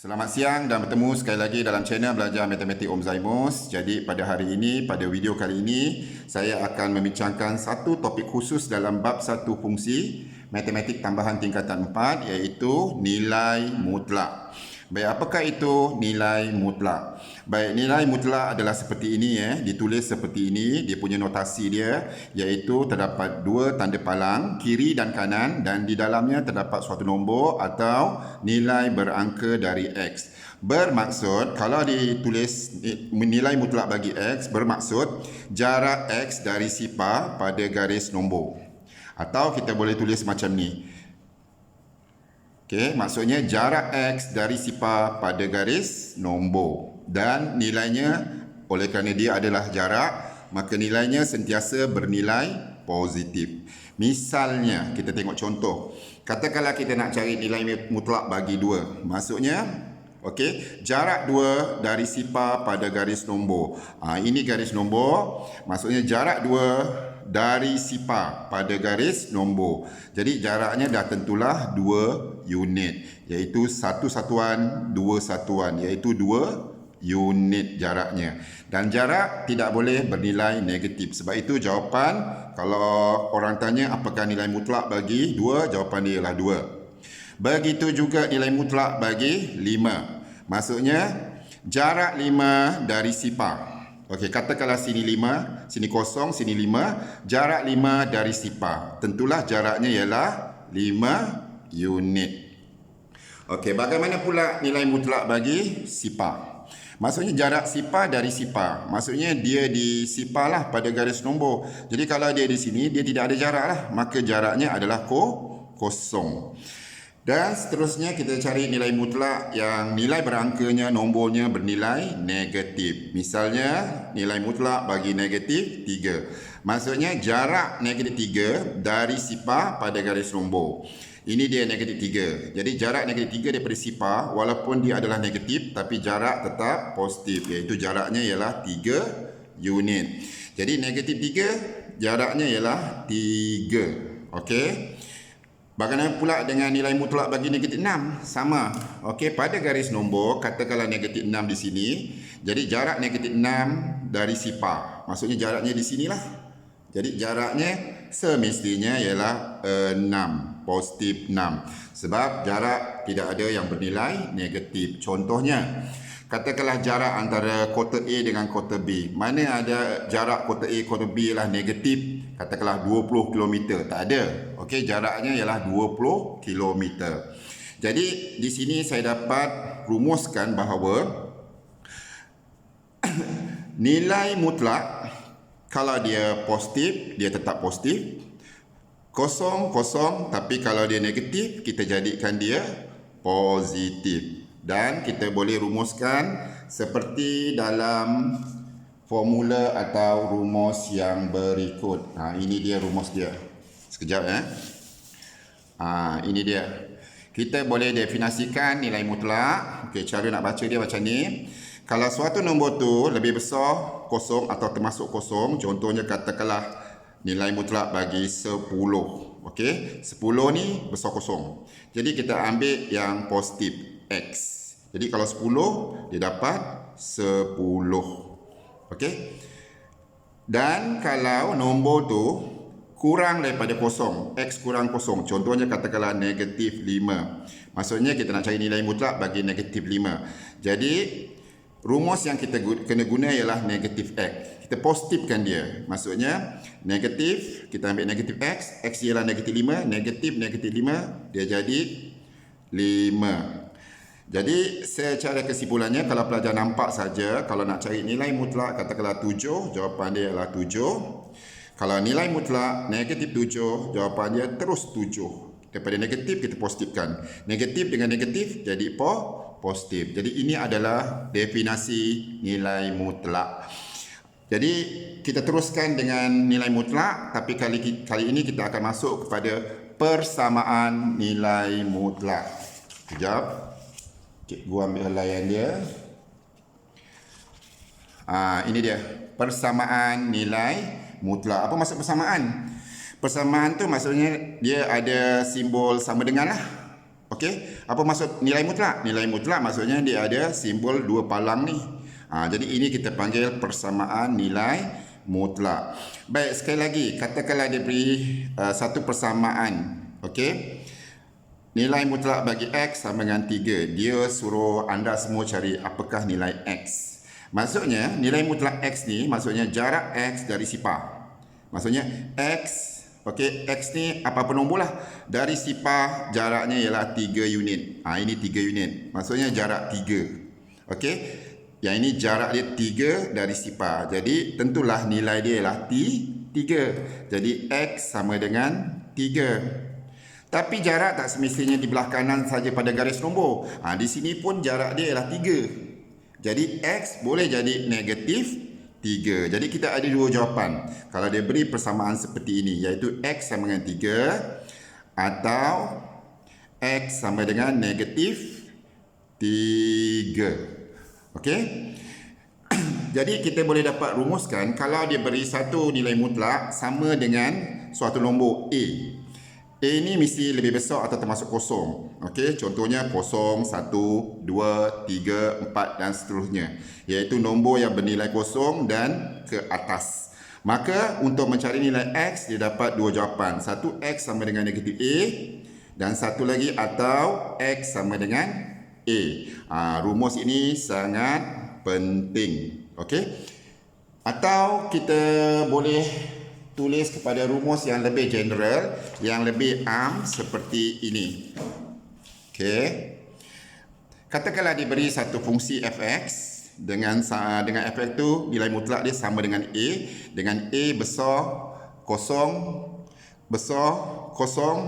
Selamat siang dan bertemu sekali lagi dalam channel Belajar Matematik Om Zaimus. Jadi pada hari ini, pada video kali ini, saya akan membincangkan satu topik khusus dalam bab satu fungsi matematik tambahan tingkatan 4 iaitu nilai mutlak. Baik, apakah itu nilai mutlak? Baik, nilai mutlak adalah seperti ini ditulis seperti ini, dia punya notasi dia iaitu terdapat dua tanda palang kiri dan kanan dan di dalamnya terdapat suatu nombor atau nilai berangka dari X. Bermaksud kalau ditulis nilai mutlak bagi X bermaksud jarak X dari sifar pada garis nombor. Atau kita boleh tulis macam ni. Okey, maksudnya jarak X dari sifar pada garis nombor dan nilainya oleh kerana dia adalah jarak maka nilainya sentiasa bernilai positif. Misalnya kita tengok contoh. Katakanlah kita nak cari nilai mutlak bagi 2. Maksudnya okey, jarak 2 dari sifar pada garis nombor. Ini garis nombor. Maksudnya jarak 2 dari sifar pada garis nombor. Jadi jaraknya dah tentulah 2 unit, iaitu 1 satuan, 2 satuan, iaitu 2 unit jaraknya. Dan jarak tidak boleh bernilai negatif. Sebab itu jawapan kalau orang tanya apakah nilai mutlak bagi 2, jawapan dia ialah 2. Begitu juga nilai mutlak bagi 5. Maksudnya jarak 5 dari sifar. Okey, katakanlah sini 5, sini kosong, sini 5. Jarak 5 dari sifar. Tentulah jaraknya ialah 5 unit. Okey, bagaimana pula nilai mutlak bagi sifar? Maksudnya jarak sifar dari sifar. Maksudnya dia di sifar lah pada garis nombor. Jadi kalau dia di sini, dia tidak ada jarak lah. Maka jaraknya adalah kosong. Dan seterusnya kita cari nilai mutlak yang nilai berangkanya nombornya bernilai negatif. Misalnya nilai mutlak bagi negatif 3. Maksudnya jarak negatif 3 dari sifar pada garis nombor. Ini dia negatif 3. Jadi jarak negatif 3 daripada sifar walaupun dia adalah negatif tapi jarak tetap positif iaitu jaraknya ialah 3 unit. Jadi negatif 3 jaraknya ialah 3. Okey. Bagaimana pula dengan nilai mutlak bagi negatif 6? Sama. Okey, pada garis nombor katakanlah negatif 6 di sini. Jadi jarak negatif 6 dari sifar. Maksudnya jaraknya di sinilah. Jadi jaraknya semestinya ialah 6, positif 6. Sebab jarak tidak ada yang bernilai negatif. Contohnya, katakanlah jarak antara kota A dengan kota B. Mana ada jarak kota A kota B ialah negatif? Katakanlah 20 km. Tak ada. Okey, jaraknya ialah 20 km. Jadi di sini saya dapat rumuskan bahawa nilai mutlak kalau dia positif, dia tetap positif. Kosong, kosong. Tapi kalau dia negatif, kita jadikan dia positif. Dan kita boleh rumuskan seperti dalam formula atau rumus yang berikut. Ini dia rumus dia. Sekejap ini dia. Kita boleh definisikan nilai mutlak. Okey, cara nak baca dia macam ni. Kalau suatu nombor tu lebih besar kosong atau termasuk kosong, contohnya katakanlah nilai mutlak bagi 10. Okey, 10 ni besar kosong. Jadi kita ambil yang positif X. Jadi kalau 10 dia dapat 10. Okey. Dan kalau nombor tu kurang daripada kosong, X kurang kosong, contohnya katakanlah negatif 5. Maksudnya kita nak cari nilai mutlak bagi negatif 5. Jadi rumus yang kita kena guna ialah negatif X. Kita positifkan dia. Maksudnya negatif, kita ambil negatif X. X ialah negatif 5. Negatif 5, dia jadi 5. Jadi secara kesimpulannya kalau pelajar nampak saja, kalau nak cari nilai mutlak katakanlah 7, jawapan dia ialah 7. Kalau nilai mutlak negatif 7, jawapan dia terus 7. Daripada negatif kita positifkan. Negatif dengan negatif jadi positif. Jadi ini adalah definisi nilai mutlak. Jadi kita teruskan dengan nilai mutlak, tapi kali ini kita akan masuk kepada persamaan nilai mutlak. Sekejap. Gua ambil helaian dia. Ini dia persamaan nilai mutlak. Apa maksud persamaan? Persamaan tu maksudnya dia ada simbol sama dengan lah. Okey, apa maksud nilai mutlak? Nilai mutlak maksudnya dia ada simbol dua palang ni. Jadi ini kita panggil persamaan nilai mutlak. Baik, sekali lagi, katakanlah dia beri satu persamaan. Okey. Nilai mutlak bagi X sama dengan 3. Dia suruh anda semua cari apakah nilai X. Maksudnya, nilai mutlak X ni, maksudnya jarak X dari sifar. Maksudnya, X, okey, X ni apa-apa nombor lah. Dari sifar, jaraknya ialah 3 unit. Ini 3 unit. Maksudnya jarak 3. Okey. Yang ini jarak dia 3 dari sifar. Jadi, tentulah nilai dia ialah 3. Jadi, X sama dengan 3. Tapi jarak tak semestinya di belah kanan saja pada garis nombor. Di sini pun jarak dia ialah 3. Jadi X boleh jadi negatif 3. Jadi kita ada dua jawapan. Kalau dia beri persamaan seperti ini, iaitu X sama dengan 3 atau X sama dengan negatif 3. Okey? Jadi kita boleh dapat rumuskan kalau dia beri satu nilai mutlak sama dengan suatu nombor A. A ni mesti lebih besar atau termasuk kosong. Okey, contohnya 0, 1, 2, 3, 4 dan seterusnya. Iaitu nombor yang bernilai kosong dan ke atas. Maka untuk mencari nilai X, dia dapat dua jawapan. Satu, X sama dengan negatif A. Dan satu lagi atau X sama dengan A. Rumus ini sangat penting. Okey. Atau kita boleh tulis kepada rumus yang lebih general, yang lebih am seperti ini. Okey. Katakanlah diberi satu fungsi fx dengan fx tu nilai mutlak dia sama dengan a, dengan a besar kosong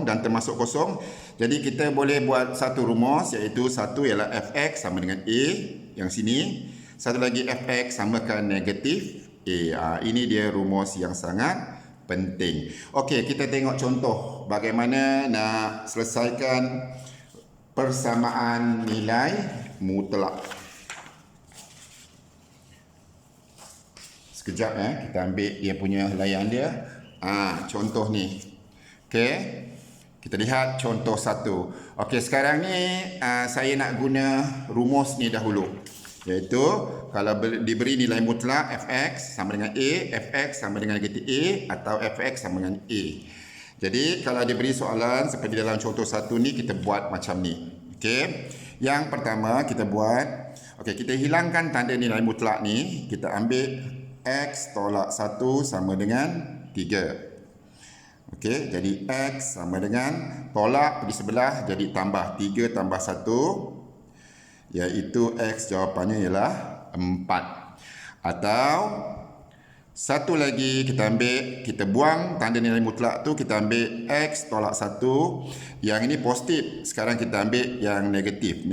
dan termasuk kosong. Jadi kita boleh buat satu rumus, iaitu satu ialah fx sama dengan a yang sini, satu lagi fx samakan negatif a. Ini dia rumus yang sangat penting. Okey, kita tengok contoh bagaimana nak selesaikan persamaan nilai mutlak. Sekejap kita ambil dia punya layan dia. Contoh ni. Okey. Kita lihat contoh satu. Okey, sekarang ni saya nak guna rumus ni dahulu. Iaitu kalau diberi nilai mutlak fx sama dengan a, fx sama dengan negatif a atau fx sama dengan a. Jadi kalau diberi soalan seperti dalam contoh satu ni, kita buat macam ni. Okey. Yang pertama kita buat, kita hilangkan tanda nilai mutlak ni, kita ambil x tolak 1 sama dengan 3. Okey, jadi x sama dengan tolak di sebelah jadi tambah 3 tambah 1, iaitu X jawapannya ialah 4. Atau satu lagi kita buang tanda nilai mutlak tu, kita ambil X tolak 1. Yang ini positif. Sekarang kita ambil yang negatif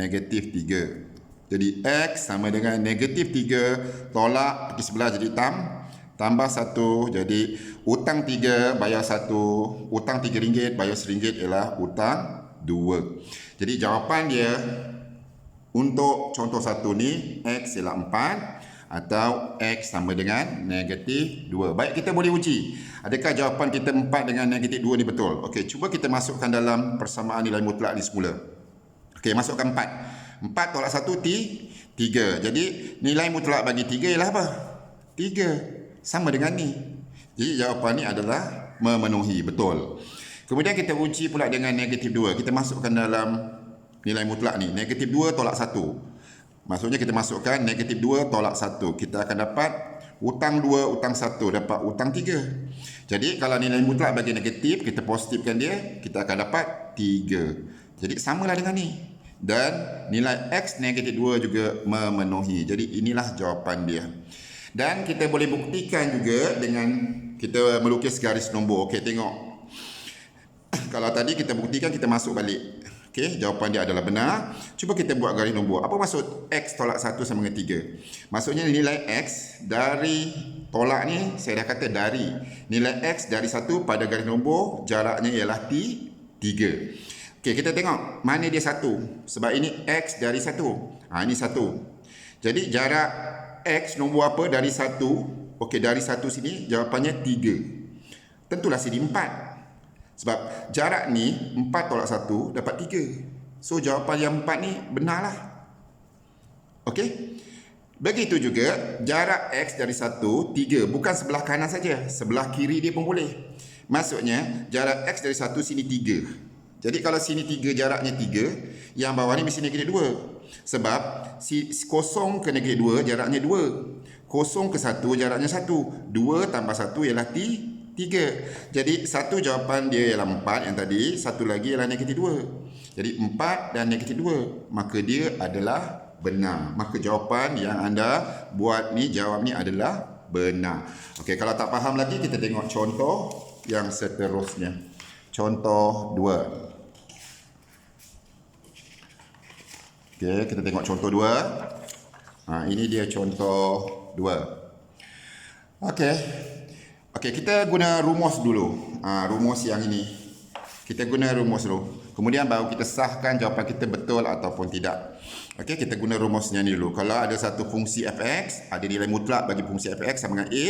3. Jadi X sama dengan negatif 3 tolak pergi sebelah jadi tambah 1. Jadi hutang 3 bayar 1. Hutang RM3 bayar RM1 ialah hutang 2. Jadi jawapan dia untuk contoh satu ni, X ialah 4 atau X sama dengan negatif 2. Baik, kita boleh uji. Adakah jawapan kita 4 dengan negatif 2 ni betul? Okey, cuba kita masukkan dalam persamaan nilai mutlak ni semula. Okey, masukkan 4. 4 tolak 1, 3. Jadi, nilai mutlak bagi 3 ialah apa? 3. Sama dengan ni. Jadi, jawapan ni adalah memenuhi. Betul. Kemudian kita uji pula dengan negatif 2. Kita masukkan dalam nilai mutlak ni, negatif 2 tolak 1. Maksudnya kita masukkan negatif 2 tolak 1. Kita akan dapat hutang 2, hutang 1, dapat hutang 3. Jadi kalau nilai mutlak bagi negatif, kita positifkan dia, kita akan dapat 3. Jadi samalah dengan ni. Dan nilai X negatif 2 juga memenuhi. Jadi inilah jawapan dia. Dan kita boleh buktikan juga dengan kita melukis garis nombor. Okey, tengok. Kalau tadi kita buktikan, kita masuk balik. Okey, jawapan dia adalah benar. Cuba kita buat garis nombor. Apa maksud X tolak 1 sama dengan 3? Maksudnya nilai X dari tolak ni, saya dah kata dari. Nilai X dari 1 pada garis nombor, jaraknya ialah 3. Okey, kita tengok mana dia 1. Sebab ini X dari 1. Ini 1. Jadi jarak X nombor apa dari 1? Okey, dari 1 sini jawapannya 3. Tentulah sini 4. Sebab jarak ni 4 tolak 1 dapat 3. So jawapan yang 4 ni benarlah. Okey. Begitu juga jarak X dari 1, 3. Bukan sebelah kanan saja, sebelah kiri dia pun boleh. Maksudnya jarak X dari 1 sini 3. Jadi kalau sini 3 jaraknya 3, yang bawah ni mesti negatif 2. Sebab kosong ke negatif 2 jaraknya 2. Kosong ke 1 jaraknya 1. 2 tambah 1 ialah 3. Jadi satu jawapan dia ialah 4 yang tadi, satu lagi ialah negatif 2. Jadi 4 dan negatif 2. Maka dia adalah benar. Maka jawapan yang anda buat ni, jawab ni adalah benar. Okey, kalau tak faham lagi kita tengok contoh yang seterusnya. Contoh 2. Okey, kita tengok contoh 2. Ini dia contoh 2. Okey. Okey, kita guna rumus dulu. Rumus yang ini. Kita guna rumus dulu. Kemudian baru kita sahkan jawapan kita betul ataupun tidak. Okey, kita guna rumusnya ni dulu. Kalau ada satu fungsi fx, ada nilai mutlak bagi fungsi fx sama dengan a.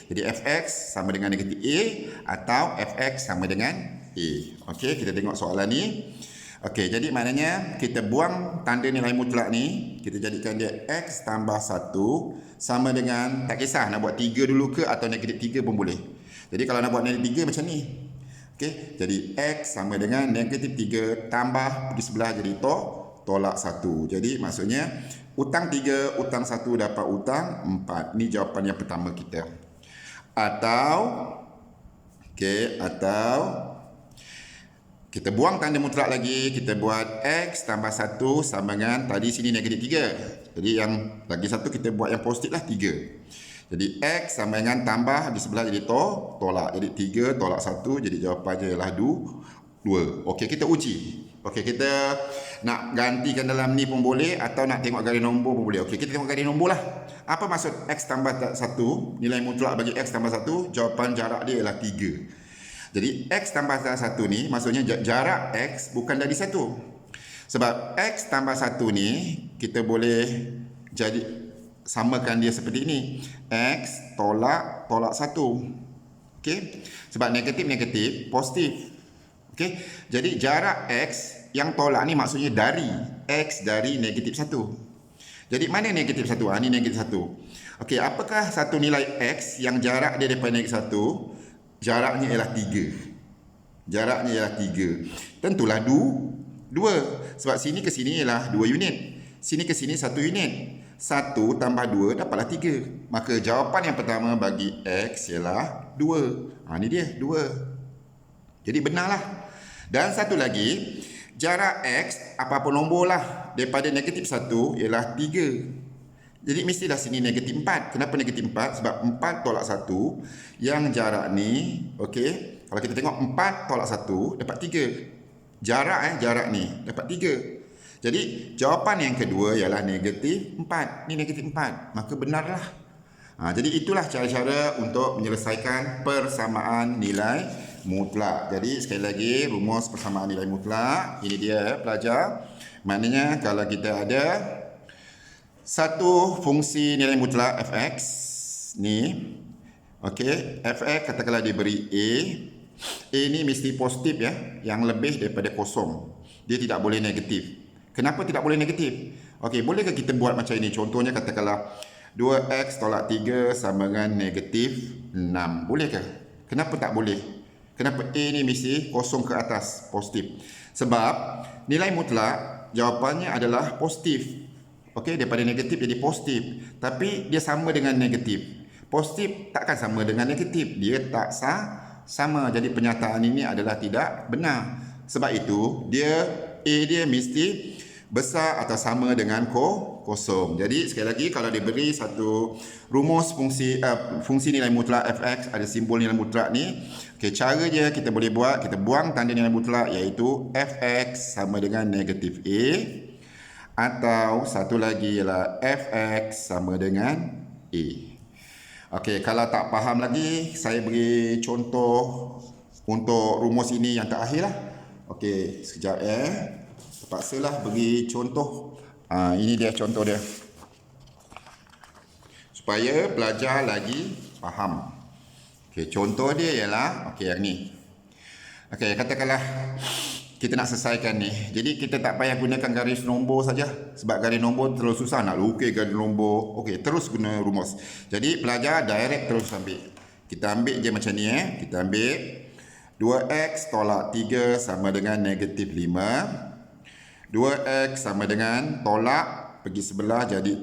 Jadi fx sama dengan negatif a atau fx sama dengan a. Okey, kita tengok soalan ni. Okey, jadi maknanya kita buang tanda nilai mutlak ni, kita jadikan dia x tambah 1 sama dengan, tak kisah nak buat 3 dulu ke atau negatif 3 pun boleh. Jadi kalau nak buat negatif 3 macam ni. Okey, jadi x sama dengan negatif 3 tambah pergi sebelah jadi tolak 1. Jadi maksudnya utang 3, utang 1 dapat utang 4. Ini jawapan yang pertama kita. Atau kita buang tanda mutlak lagi, kita buat x tambah 1 sama dengan tadi sini negatif 3. Jadi yang lagi satu kita buat yang positif lah 3. Jadi x sama dengan tambah di sebelah jadi tolak. Jadi 3 tolak 1, jadi jawapannya ialah 2. Okey, kita uji. Okey, kita nak gantikan dalam ni pun boleh atau nak tengok garis nombor pun boleh. Okey, kita tengok garis nombor lah. Apa maksud x tambah 1? Nilai mutlak bagi x tambah 1, jawapan jarak dia ialah 3. Jadi x tambah 1 ni maksudnya jarak x bukan dari 1. Sebab x tambah 1 ni kita boleh jadi samakan dia seperti ini. X tolak 1. Okey? Sebab negatif positif. Okey? Jadi jarak x yang tolak ni maksudnya dari x dari negatif 1. Jadi mana negatif 1? Ini negatif 1. Okey, apakah satu nilai x yang jarak dia daripada negatif 1? Jaraknya ialah 3. Jaraknya ialah 3. Tentulah 2. Sebab sini ke sini ialah 2 unit. Sini ke sini 1 unit. 1 tambah 2 dapatlah 3. Maka jawapan yang pertama bagi x ialah 2. Ini dia 2. Jadi benarlah. Dan satu lagi, jarak x apa-apa nombor lah daripada negatif 1 ialah 3. Jadi mestilah sini negatif 4. Kenapa negatif 4? Sebab 4 tolak 1 yang jarak ni, okey. Kalau kita tengok 4 tolak 1 dapat 3. Jarak ni dapat 3. Jadi jawapan yang kedua ialah negatif 4. Ni negatif 4. Maka benarlah. Jadi itulah cara-cara untuk menyelesaikan persamaan nilai mutlak. Jadi sekali lagi rumus persamaan nilai mutlak. Ini dia pelajar. Maknanya kalau kita ada satu fungsi nilai mutlak fx ni, okey, fx katakanlah diberi a ni mesti positif ya, yang lebih daripada kosong. Dia tidak boleh negatif. Kenapa tidak boleh negatif? Okey, bolehkah kita buat macam ini? Contohnya katakanlah 2x tolak 3 sama dengan negatif 6. Bolehkah? Kenapa tak boleh? Kenapa a ni mesti kosong ke atas, positif? Sebab nilai mutlak jawapannya adalah positif. Okey, daripada negatif jadi positif. Tapi dia sama dengan negatif. Positif takkan sama dengan negatif. Dia tak sama. Jadi pernyataan ini adalah tidak benar. Sebab itu, A dia mesti besar atau sama dengan kosong. Jadi sekali lagi kalau diberi satu rumus fungsi nilai mutlak fx, ada simbol nilai mutlak ni. Okey, cara dia kita boleh buat, kita buang tanda nilai mutlak iaitu fx sama dengan negatif a. Atau satu lagi ialah fx sama dengan a. Okey, kalau tak faham lagi, saya beri contoh untuk rumus ini yang terakhir lah. Okey, sekejap terpaksalah beri contoh. Ini dia contoh dia. Supaya pelajar lagi faham. Okey, contoh dia ialah, okey yang ni. Okey, katakanlah kita nak selesaikan ni. Jadi kita tak payah gunakan garis nombor saja. Sebab garis nombor terlalu susah nak lukis garis nombor. Okey, terus guna rumus. Jadi pelajar direct terus ambil. Kita ambil je macam ni Kita ambil 2x tolak 3 sama dengan negatif 5. 2x sama dengan tolak pergi sebelah jadi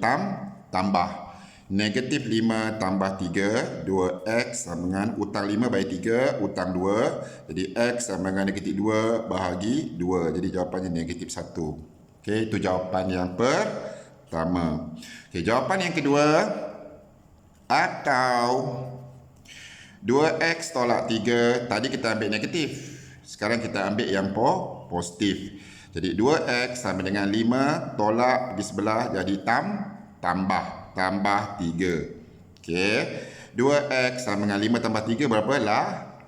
tambah. Negatif 5 tambah 3, 2x sama dengan utang 5 bagi 3, utang 2. Jadi x sama dengan negatif 2 bahagi 2. Jadi jawapannya negatif 1. Okey, itu jawapan yang pertama. Okey, jawapan yang kedua. Atau 2x tolak 3, tadi kita ambil negatif. Sekarang kita ambil yang positif. Jadi 2x sama dengan 5 tolak pergi sebelah jadi tambah 3. Okey. 2x sama dengan 5 tambah 3 berapa lah?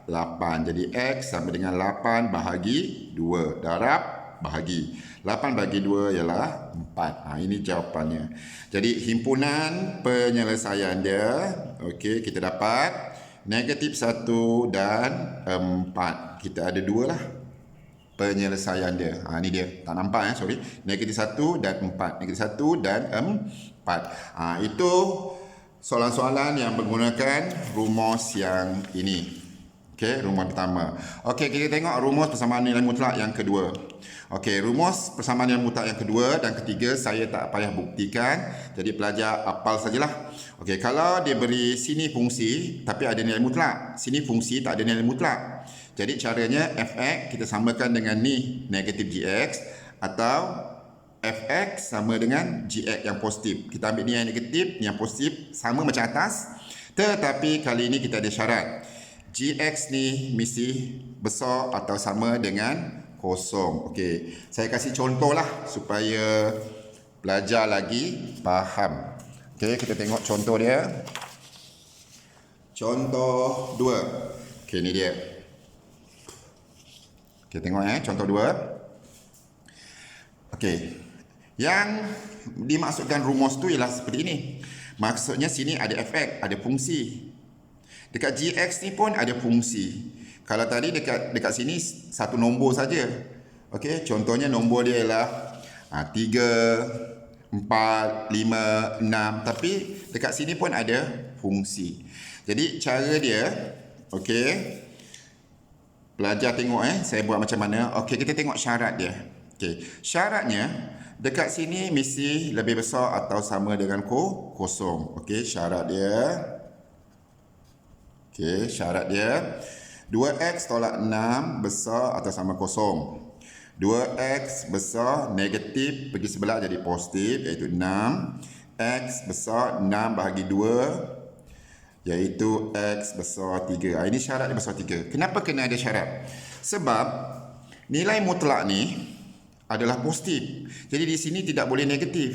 8. Jadi x sama dengan 8 bahagi 2. Darab bahagi. 8 bagi 2 ialah 4. Ini jawapannya. Jadi himpunan penyelesaian dia, okey, kita dapat negatif 1 dan 4. Kita ada 2 lah penyelesaian dia. Ni dia. Tak nampak sorry. Negatif 1 dan 4. Negatif 1 dan 4. Itu soalan-soalan yang menggunakan rumus yang ini. Okey, rumus pertama. Okey, kita tengok rumus persamaan nilai mutlak yang kedua. Okey, rumus persamaan nilai mutlak yang kedua dan ketiga saya tak payah buktikan. Jadi pelajar hafal sajalah. Okey, kalau dia beri sini fungsi tapi ada nilai mutlak, sini fungsi tak ada nilai mutlak. Jadi caranya fx kita samakan dengan ni negatif gx atau fx sama dengan gx yang positif. Kita ambil ni yang negatif, ni yang positif, sama macam atas. Tetapi kali ini kita ada syarat. Gx ni mesti besar atau sama dengan kosong. Okey, saya kasih contoh lah supaya belajar lagi faham. Okey, kita tengok contoh dia. Contoh 2. Okey, ni dia. Okey, tengok contoh 2. Okey. Yang dimaksudkan rumus tu ialah seperti ini. Maksudnya sini ada fx, ada fungsi. Dekat gx ni pun ada fungsi. Kalau tadi dekat sini satu nombor saja. Okey, contohnya nombor dia ialah 3, 4, 5, 6. Tapi dekat sini pun ada fungsi. Jadi cara dia, okey, pelajar tengok saya buat macam mana. Okey, kita tengok syarat dia. Okey, syaratnya dekat sini mesti lebih besar atau sama dengan kosong. Okey, syarat dia. Okey, syarat dia 2x tolak 6 besar atau sama kosong. 2x besar negatif pergi sebelah jadi positif iaitu 6. X besar 6 bahagi 2 iaitu x besar 3. Ini syarat dia besar 3. Kenapa kena ada syarat? Sebab nilai mutlak ni adalah positif. Jadi di sini tidak boleh negatif.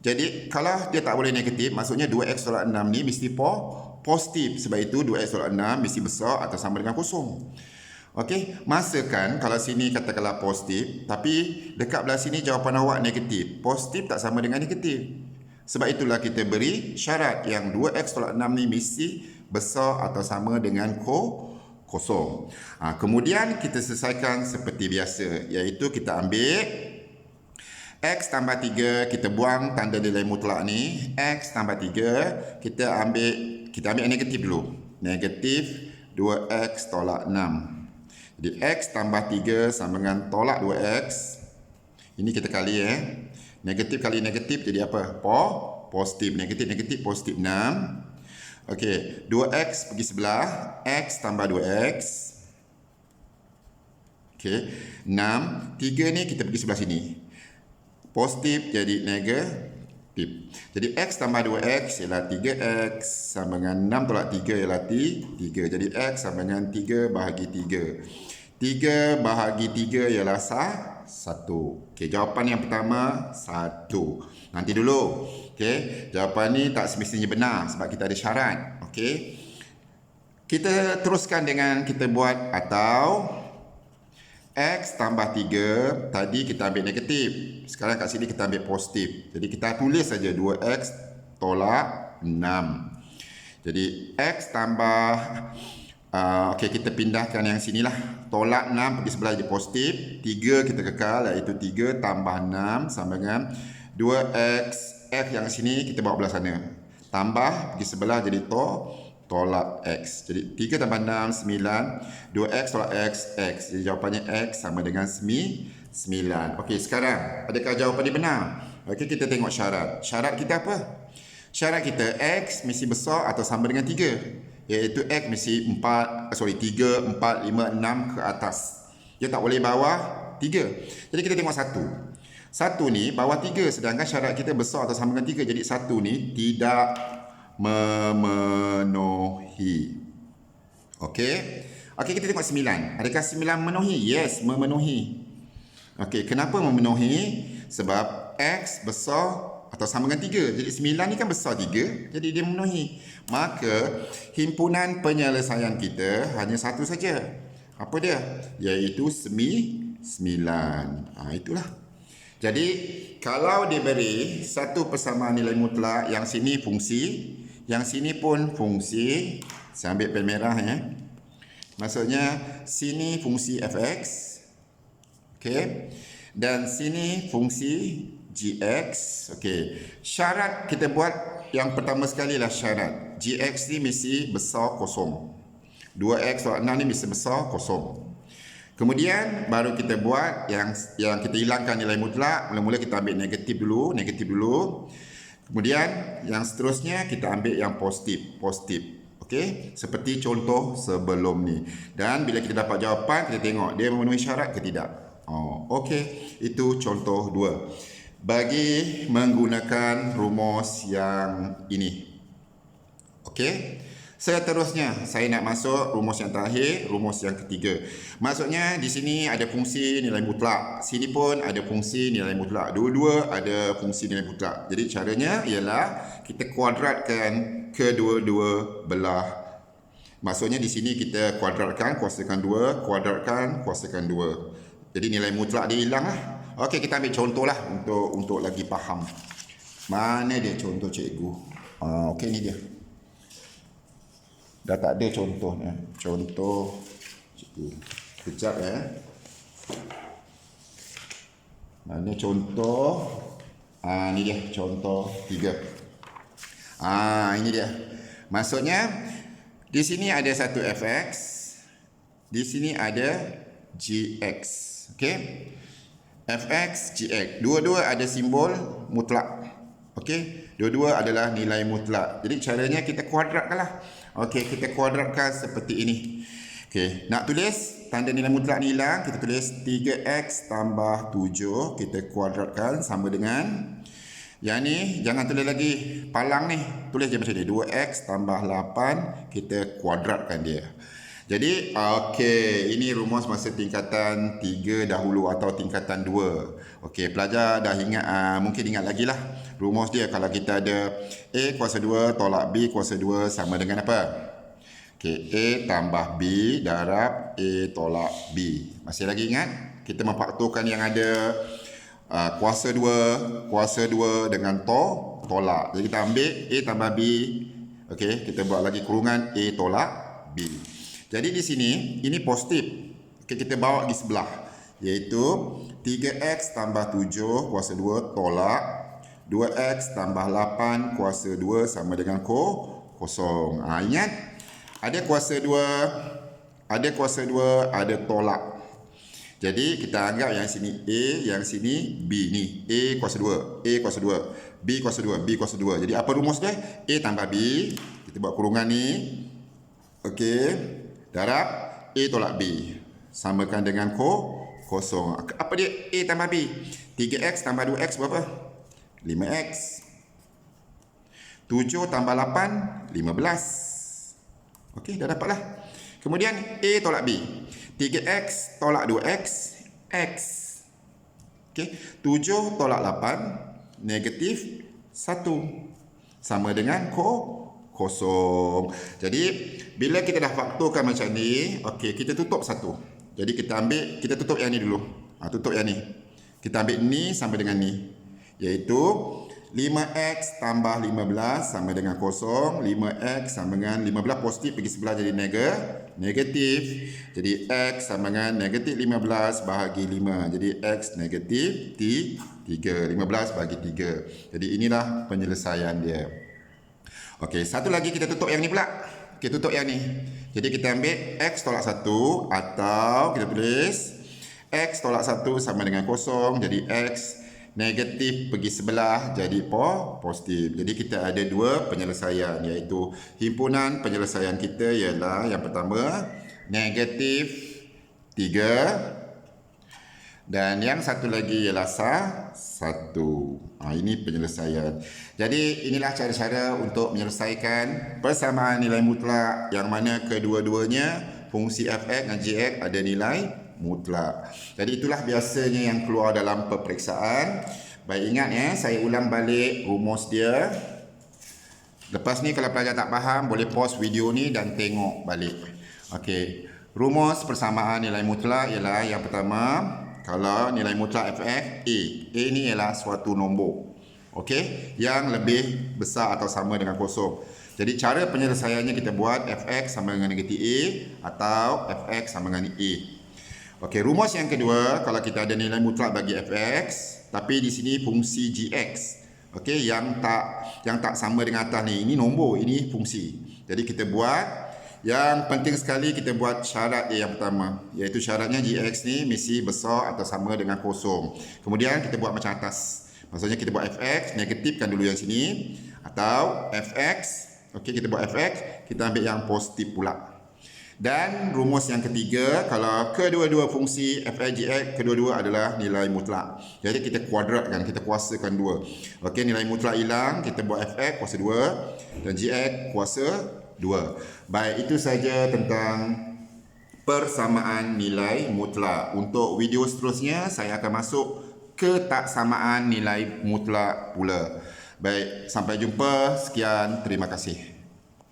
Jadi kalau dia tak boleh negatif, maksudnya 2x tolak 6 ni mesti positif. Sebab itu 2x tolak 6 mesti besar atau sama dengan kosong. Okey, masakan kalau sini katakanlah positif, tapi dekat belah sini jawapan awak negatif. Positif tak sama dengan negatif. Sebab itulah kita beri syarat yang 2x tolak 6 ni mesti besar atau sama dengan kosong. Kemudian kita selesaikan seperti biasa, iaitu kita ambil x tambah 3, kita buang tanda nilai mutlak ni. X tambah 3, kita ambil negatif dulu. Negatif 2x tolak 6. Jadi x tambah 3 sama dengan tolak 2x. Ini kita kali Negatif kali negatif jadi apa? Positif. Negatif positif 6. Okey, 2x pergi sebelah, x tambah 2x. Okey, 6. 3 ni kita pergi sebelah sini. Positif jadi negatif. Jadi x tambah 2x ialah 3x sama dengan 6 tolak 3 ialah 3. Jadi x sama dengan 3 bahagi 3. 3 bahagi 3 ialah 1. Okey, jawapan yang pertama 1. Nanti dulu. Okey, jawapan ni tak semestinya benar sebab kita ada syarat. Okey. Kita teruskan dengan kita buat atau x tambah 3, tadi kita ambil negatif. Sekarang kat sini kita ambil positif. Jadi kita tulis saja 2x tolak 6. Jadi x tambah Okey, kita pindahkan yang sinilah. Tolak 6 pergi sebelah jadi positif. 3 kita kekal, iaitu 3 tambah 6 sama dengan 2x. F yang sini kita bawa belah sana. Tambah pergi sebelah jadi tolak x. Jadi 3 tambah 6, 9. 2x tolak x, x. Jadi jawapannya x sama dengan 9. Okey, sekarang adakah jawapan ini benar? Okey, kita tengok syarat. Syarat kita apa? Syarat kita x mesti besar atau sama dengan 3. Iaitu x mesti 3, 4, 5, 6 ke atas. Dia tak boleh bawah 3. Jadi kita tengok 1. 1 ni bawah 3, sedangkan syarat kita besar atau sama dengan 3. Jadi 1 ni tidak memenuhi. Okey. Okey, kita tengok 9. Adakah 9 memenuhi? Yes, memenuhi. Okey, kenapa memenuhi? Sebab x besar atau sama dengan 3. Jadi 9 ni kan besar 3. Jadi dia memenuhi. Maka himpunan penyelesaian kita hanya satu saja. Apa dia? Iaitu 9. Itulah. Jadi kalau diberi satu persamaan nilai mutlak, yang sini fungsi, yang sini pun fungsi. Saya ambil pen merah ya. Maksudnya sini fungsi fx. Okey. Dan sini fungsi gx. Okey. Syarat kita buat yang pertama sekali lah syarat. Gx ni mesti besar kosong. 2x tolak 6 ni mesti besar kosong. Kemudian baru kita buat yang kita hilangkan nilai mutlak. Mula-mula kita ambil negatif dulu. Kemudian yang seterusnya kita ambil yang positif. Okey, seperti contoh sebelum ni. Dan bila kita dapat jawapan, kita tengok dia memenuhi syarat ke tidak. Okey, itu contoh 2. Bagi menggunakan rumus yang ini. Okey. Seterusnya saya nak masuk rumus yang terakhir, rumus yang ketiga. Maksudnya di sini ada fungsi nilai mutlak, sini pun ada fungsi nilai mutlak. Dua-dua ada fungsi nilai mutlak. Jadi caranya ialah kita kuadratkan kedua-dua belah. Maksudnya di sini kita kuadratkan kuasakan 2, kuadratkan kuasakan 2. Jadi nilai mutlak dia hilang lah. Okey, kita ambil contoh lah untuk lagi faham. Mana dia contoh cikgu? Okey, ni dia. Dah tak ada contohnya. Contoh cikgu. Kejap ya. Mana contoh? Ni dia contoh 3. Ini dia. Maksudnya di sini ada satu fx, di sini ada gx. Okey? Fx, gx. Dua-dua ada simbol mutlak. Okey? Dua-dua adalah nilai mutlak. Jadi caranya kita kuadratkanlah. Okey, kita kuadratkan seperti ini. Okey, nak tulis tanda nilai mutlak ni hilang, kita tulis 3x tambah 7, kita kuadratkan sama dengan yang ni, jangan tulis lagi palang ni. Tulis je macam ni, 2x tambah 8, kita kuadratkan dia. Jadi, okey, ini rumus masa tingkatan 3 dahulu atau tingkatan 2. Okey, pelajar dah ingat, mungkin ingat lagi lah. Rumus dia kalau kita ada A kuasa 2 tolak B kuasa 2 sama dengan apa? Okey, A tambah B darab A tolak B. Masih lagi ingat? Kita memfaktorkan yang ada kuasa 2 dengan tolak. Jadi kita ambil A tambah B. Okey, kita buat lagi kurungan A tolak B. Jadi di sini, ini positif. Okay, kita bawa di sebelah. Iaitu 3x tambah 7 kuasa 2 tolak 2x tambah 8 kuasa 2 sama dengan kosong. Ingat, ada kuasa 2, ada tolak. Jadi kita anggap yang sini A, yang sini B ni. A kuasa 2, B kuasa 2. Jadi apa rumus dia? A tambah B. Kita buat kurungan ni. Okey. Darab A tolak B. Samakan dengan kosong. Apa dia A tambah B? 3x tambah 2x berapa? 5x. 7 tambah 8, 15. Okey, dah dapatlah. Kemudian A tolak B. 3x tolak 2x, x. Okey, 7 tolak 8, negatif 1. Sama dengan kosong. Jadi bila kita dah faktorkan macam ni, okey, kita tutup satu. Jadi kita tutup yang ni dulu. Tutup yang ni. Kita ambil ni sama dengan ni. Iaitu 5x tambah 15 sama dengan kosong. 5x sama dengan 15 positif pergi sebelah jadi negatif. Jadi x sama dengan negatif 15 bahagi 5. Jadi x negatif 3. 15 bahagi 3. Jadi inilah penyelesaian dia. Okey, satu lagi kita tutup yang ni pula. Kita tutup yang ni. Jadi kita ambil x tolak 1 atau kita tulis x tolak 1 sama dengan kosong. Jadi x negatif pergi sebelah jadi positif. Jadi kita ada dua penyelesaian, iaitu himpunan penyelesaian kita ialah yang pertama negatif 3 dan yang satu lagi ialah 1. Ini penyelesaian. Jadi inilah cara-cara untuk menyelesaikan persamaan nilai mutlak yang mana kedua-duanya fungsi f(x) dan g(x) ada nilai mutlak. Jadi itulah biasanya yang keluar dalam peperiksaan. Baik, ingat ya, saya ulang balik rumus dia. Lepas ni kalau pelajar tak faham boleh pause video ni dan tengok balik. Okey, rumus persamaan nilai mutlak ialah yang pertama, kalau nilai mutlak f(x) A ni ialah suatu nombor, okey, yang lebih besar atau sama dengan kosong. Jadi cara penyelesaiannya kita buat f(x) sama dengan negatif A atau f(x) sama dengan A. Okey, rumus yang kedua, kalau kita ada nilai mutlak bagi f(x), tapi di sini fungsi gx, okey, yang tak sama dengan atas ni, ini nombor, ini fungsi. Jadi kita buat, yang penting sekali kita buat syarat dia yang pertama, iaitu syaratnya gx ni mesti besar atau sama dengan kosong. Kemudian kita buat macam atas. Maksudnya kita buat f(x), negatifkan dulu yang sini, atau f(x), okey, kita buat f(x), kita ambil yang positif pula. Dan rumus yang ketiga, kalau kedua-dua fungsi f(x), gx, kedua-dua adalah nilai mutlak. Jadi kita kuadratkan, kita kuasakan 2. Okey, nilai mutlak hilang, kita buat f(x) kuasa 2 dan gx kuasa 2. Baik, itu saja tentang persamaan nilai mutlak. Untuk video seterusnya, saya akan masuk ke taksamaan nilai mutlak pula. Baik, sampai jumpa. Sekian, terima kasih.